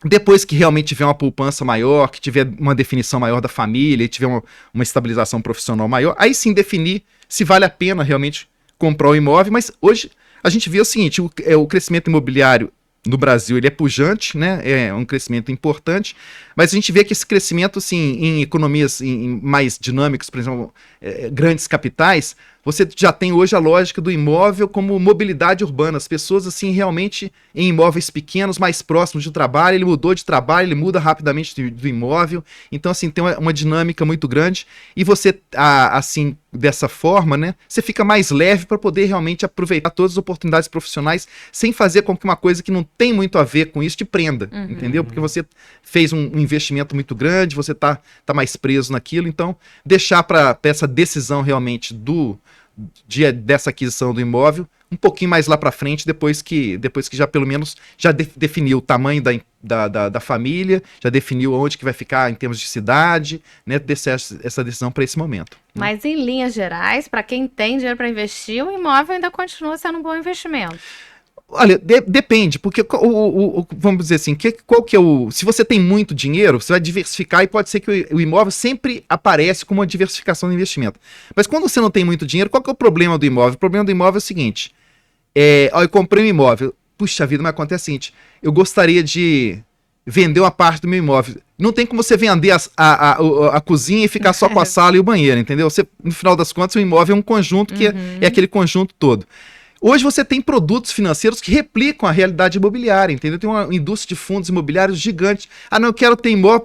depois que realmente tiver uma poupança maior, que tiver uma definição maior da família, e tiver uma estabilização profissional maior, aí sim definir se vale a pena realmente comprar o imóvel. Mas hoje a gente vê o seguinte, o crescimento imobiliário no Brasil, ele é pujante, né? É um crescimento importante, mas a gente vê que esse crescimento, assim, em economias mais dinâmicas, por exemplo, grandes capitais, você já tem hoje a lógica do imóvel como mobilidade urbana. As pessoas, assim, realmente em imóveis pequenos, mais próximos do trabalho, ele mudou de trabalho, ele muda rapidamente do imóvel. Então, assim, tem uma dinâmica muito grande. E você, assim, dessa forma, né, você fica mais leve para poder realmente aproveitar todas as oportunidades profissionais sem fazer com que uma coisa que não tem muito a ver com isso te prenda, entendeu? Porque você fez um investimento muito grande, você tá mais preso naquilo. Então, deixar para essa decisão realmente dessa aquisição do imóvel um pouquinho mais lá para frente, depois que já pelo menos já definiu o tamanho da família, já definiu onde que vai ficar em termos de cidade, né, descer essa decisão para esse momento. Mas em linhas gerais, para quem tem dinheiro para investir, o imóvel ainda continua sendo um bom investimento. Olha, depende, porque vamos dizer assim, qual que é se você tem muito dinheiro, você vai diversificar e pode ser que o imóvel sempre aparece como uma diversificação do investimento. Mas quando você não tem muito dinheiro, qual que é o problema do imóvel? O problema do imóvel é o seguinte, eu comprei um imóvel, puxa vida, mas acontece o seguinte, eu gostaria de vender uma parte do meu imóvel. Não tem como você vender a cozinha e ficar só com a sala e o banheiro, entendeu? Você, no final das contas, o imóvel é um conjunto que é aquele conjunto todo. Hoje você tem produtos financeiros que replicam a realidade imobiliária, entendeu? Tem uma indústria de fundos imobiliários gigante. Ah, não, eu quero ter imóvel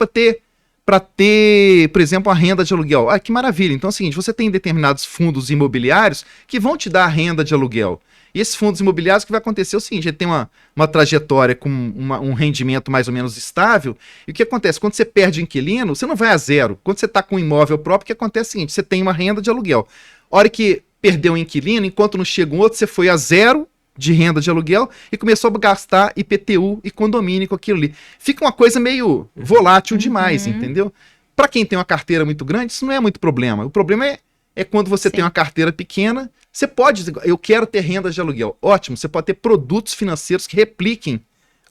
para ter, por exemplo, a renda de aluguel. Ah, que maravilha. Então é o seguinte, você tem determinados fundos imobiliários que vão te dar a renda de aluguel. E esses fundos imobiliários, o que vai acontecer é o seguinte, ele tem uma trajetória com um rendimento mais ou menos estável, e o que acontece? Quando você perde inquilino, você não vai a zero. Quando você está com um imóvel próprio, o que acontece é o seguinte, você tem uma renda de aluguel. A hora que perdeu um inquilino, enquanto não chega um outro, você foi a zero de renda de aluguel e começou a gastar IPTU e condomínio com aquilo ali. Fica uma coisa meio volátil demais, entendeu? Para quem tem uma carteira muito grande, isso não é muito problema. O problema é quando você tem uma carteira pequena, você pode dizer, eu quero ter renda de aluguel. Ótimo, você pode ter produtos financeiros que repliquem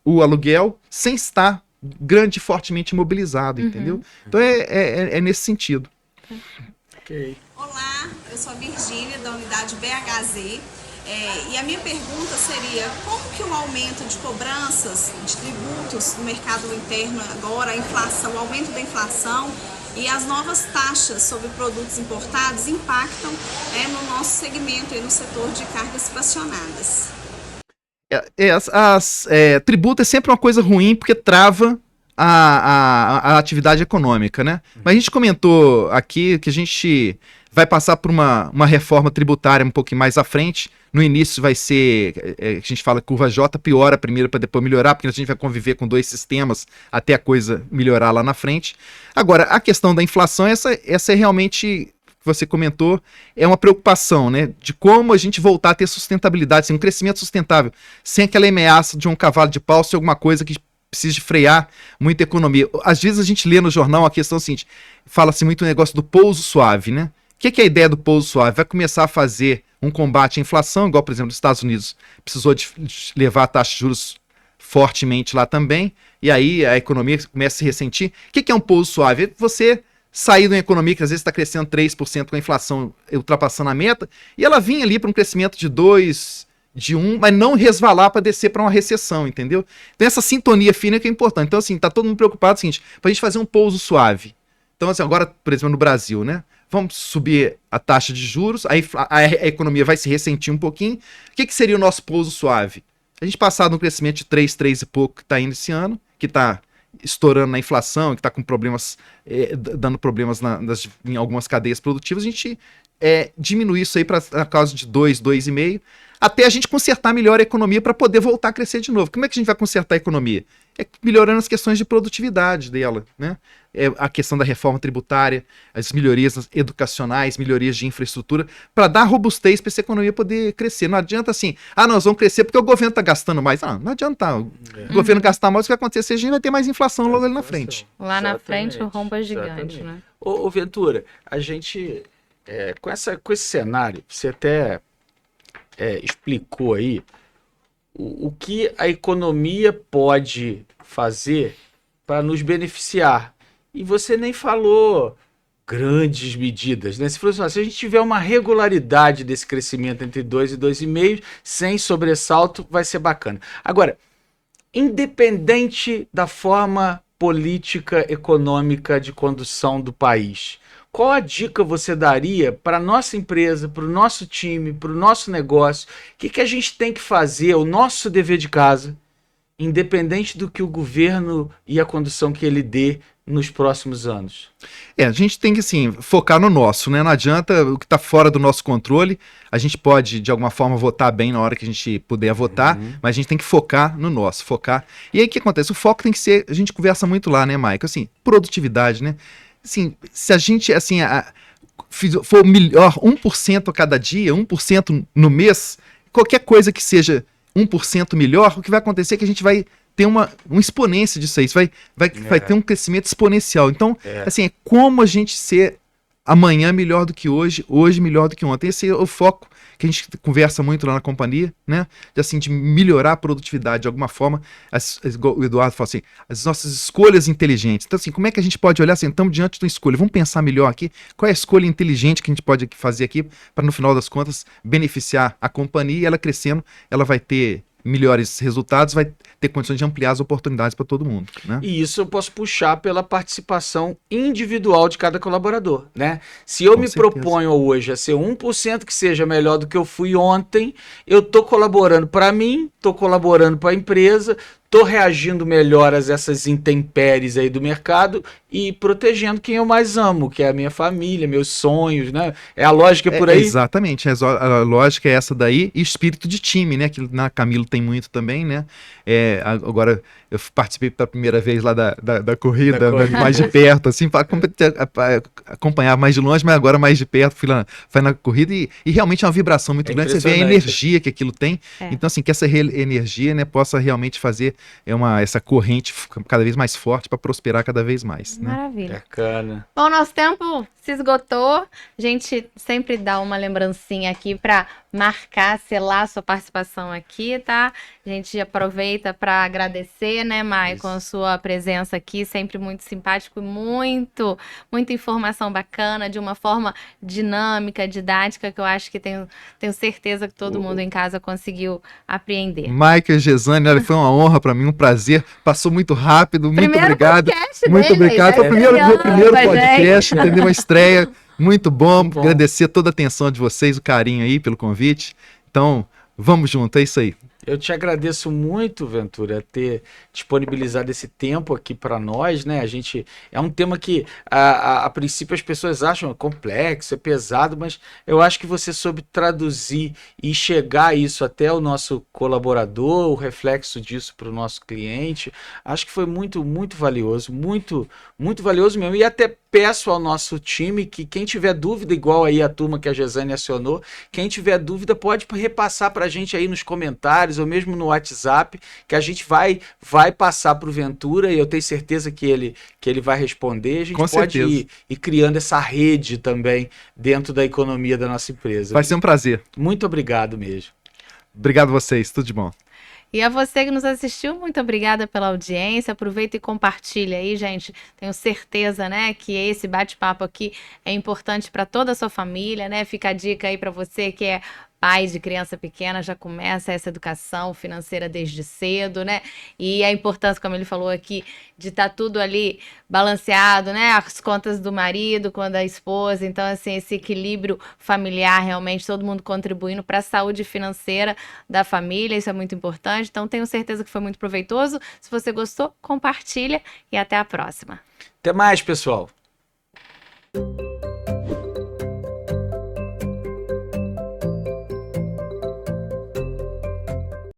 o aluguel sem estar grande e fortemente imobilizado, entendeu? Então é nesse sentido. Ok. Olá, eu sou a Virgínia, da unidade BHZ, e a minha pergunta seria, como que o aumento de cobranças de tributos no mercado interno agora, a inflação, o aumento da inflação e as novas taxas sobre produtos importados impactam no nosso segmento, no setor de cargas fracionadas? Tributo é sempre uma coisa ruim porque trava a atividade econômica, né? Mas a gente comentou aqui que a gente vai passar por uma reforma tributária um pouquinho mais à frente. No início vai ser, a gente fala curva J, piora primeiro para depois melhorar, porque a gente vai conviver com dois sistemas até a coisa melhorar lá na frente. Agora, a questão da inflação, essa é realmente, que você comentou, é uma preocupação, né? De como a gente voltar a ter sustentabilidade, assim, um crescimento sustentável, sem aquela ameaça de um cavalo de pau, ser alguma coisa que precisa de frear muita economia. Às vezes a gente lê no jornal a questão seguinte, fala-se muito o negócio do pouso suave, né? O que é a ideia do pouso suave? Vai começar a fazer um combate à inflação, igual, por exemplo, os Estados Unidos precisou de levar a taxa de juros fortemente lá também, e aí a economia começa a se ressentir. O que é um pouso suave? É você sair de uma economia que às vezes está crescendo 3% com a inflação ultrapassando a meta, e ela vinha ali para um crescimento de 2%, de 1%, mas não resvalar para descer para uma recessão, entendeu? Então essa sintonia fina que é importante. Então assim, tá todo mundo preocupado, é o seguinte, para a gente fazer um pouso suave. Então assim, agora, por exemplo, no Brasil, né? Vamos subir a taxa de juros, aí a economia vai se ressentir um pouquinho. O que seria o nosso pouso suave? A gente passar de um crescimento de 3 e pouco que está indo esse ano, que está estourando na inflação, que está com problemas, dando problemas em algumas cadeias produtivas, a gente diminuir isso aí para a causa de 2,5%, até a gente consertar melhor a economia para poder voltar a crescer de novo. Como é que a gente vai consertar a economia? É melhorando as questões de produtividade dela, né? A questão da reforma tributária, as melhorias educacionais, melhorias de infraestrutura, para dar robustez para essa economia poder crescer. Não adianta assim, nós vamos crescer porque o governo está gastando mais. Não adianta. O governo gastar mais, o que vai acontecer? A gente vai ter mais inflação logo ali na frente. Lá na frente, o rombo é gigante, né? Ô Ventura, a gente, com esse cenário, você até explicou aí o que a economia pode fazer para nos beneficiar. E você nem falou grandes medidas, né? Você falou assim, se a gente tiver uma regularidade desse crescimento entre 2 e 2,5, sem sobressalto, vai ser bacana. Agora, independente da forma política, econômica de condução do país, qual a dica você daria para a nossa empresa, para o nosso time, para o nosso negócio? O que a gente tem que fazer, o nosso dever de casa, independente do que o governo e a condução que ele dê nos próximos anos? A gente tem que, assim, focar no nosso, né? Não adianta o que está fora do nosso controle. A gente pode, de alguma forma, votar bem na hora que a gente puder votar, mas a gente tem que focar no nosso, focar. E aí o que acontece? O foco tem que ser, a gente conversa muito lá, né, Maico? Assim, produtividade, né? Assim, se a gente, assim, for melhor 1% a cada dia, 1% no mês, qualquer coisa que seja 1% melhor, o que vai acontecer é que a gente vai ter uma exponência disso aí, vai ter um crescimento exponencial. Então, assim, é como a gente ser amanhã melhor do que hoje, hoje melhor do que ontem. Esse é o foco que a gente conversa muito lá na companhia, né? De melhorar a produtividade de alguma forma. O Eduardo fala assim, as nossas escolhas inteligentes. Então, assim, como é que a gente pode olhar assim, estamos diante de uma escolha, vamos pensar melhor aqui, qual é a escolha inteligente que a gente pode fazer aqui para, no final das contas, beneficiar a companhia, e ela crescendo, ela vai ter melhores resultados, vai ter condições de ampliar as oportunidades para todo mundo, né? E isso eu posso puxar pela participação individual de cada colaborador, né? Se eu me proponho hoje a ser 1% que seja melhor do que eu fui ontem, eu tô colaborando para mim, tô colaborando para a empresa, tô reagindo melhor a essas intempéries aí do mercado e protegendo quem eu mais amo, que é a minha família, meus sonhos, né? É a lógica por aí? Exatamente, a lógica é essa daí, e espírito de time, né? Que na Camilo tem muito também, né? Agora, eu participei pela primeira vez lá da corrida, mais de perto, assim, para acompanhar mais de longe, mas agora mais de perto, fui na corrida e realmente é uma vibração muito grande, você vê a energia que aquilo tem. Então, assim, que essa energia, né, possa realmente fazer essa corrente cada vez mais forte para prosperar cada vez mais. Né? Maravilha. Bacana. Bom, nosso tempo se esgotou. A gente sempre dá uma lembrancinha aqui para marcar, selar a sua participação aqui, tá? A gente aproveita para agradecer, né, Maicon, a sua presença aqui, sempre muito simpático e muita informação bacana, de uma forma dinâmica, didática, que eu acho que tenho certeza que todo mundo em casa conseguiu apreender. Michael, Gesane, olha, foi uma honra para mim, um prazer. Passou muito rápido, muito obrigado. Muito obrigado. Foi meu primeiro podcast, entendeu? Uma estreia. Muito bom. Agradecer toda a atenção de vocês, o carinho aí pelo convite. Então, vamos junto, é isso aí. Eu te agradeço muito, Ventura, ter disponibilizado esse tempo aqui para nós, né? É um tema que, a princípio, as pessoas acham complexo, é pesado, mas eu acho que você soube traduzir e chegar isso até o nosso colaborador, o reflexo disso para o nosso cliente. Acho que foi muito, muito valioso, muito, muito valioso mesmo. E até peço ao nosso time que quem tiver dúvida, igual aí a turma que a Gesane acionou, quem tiver dúvida pode repassar para a gente aí nos comentários ou mesmo no WhatsApp, que a gente vai passar para o Ventura e eu tenho certeza que ele vai responder. A gente pode ir criando essa rede também dentro da economia da nossa empresa. Vai ser um prazer. Muito obrigado mesmo. Obrigado a vocês, tudo de bom. E a você que nos assistiu, muito obrigada pela audiência. Aproveita e compartilha aí, gente. Tenho certeza, né, que esse bate-papo aqui é importante para toda a sua família, né? Fica a dica aí para você que é pai de criança pequena, já começa essa educação financeira desde cedo, né? E a importância, como ele falou aqui, de estar tudo ali balanceado, né? As contas do marido com a da esposa. Então, assim, esse equilíbrio familiar, realmente, todo mundo contribuindo para a saúde financeira da família, isso é muito importante. Então, tenho certeza que foi muito proveitoso. Se você gostou, compartilha e até a próxima. Até mais, pessoal!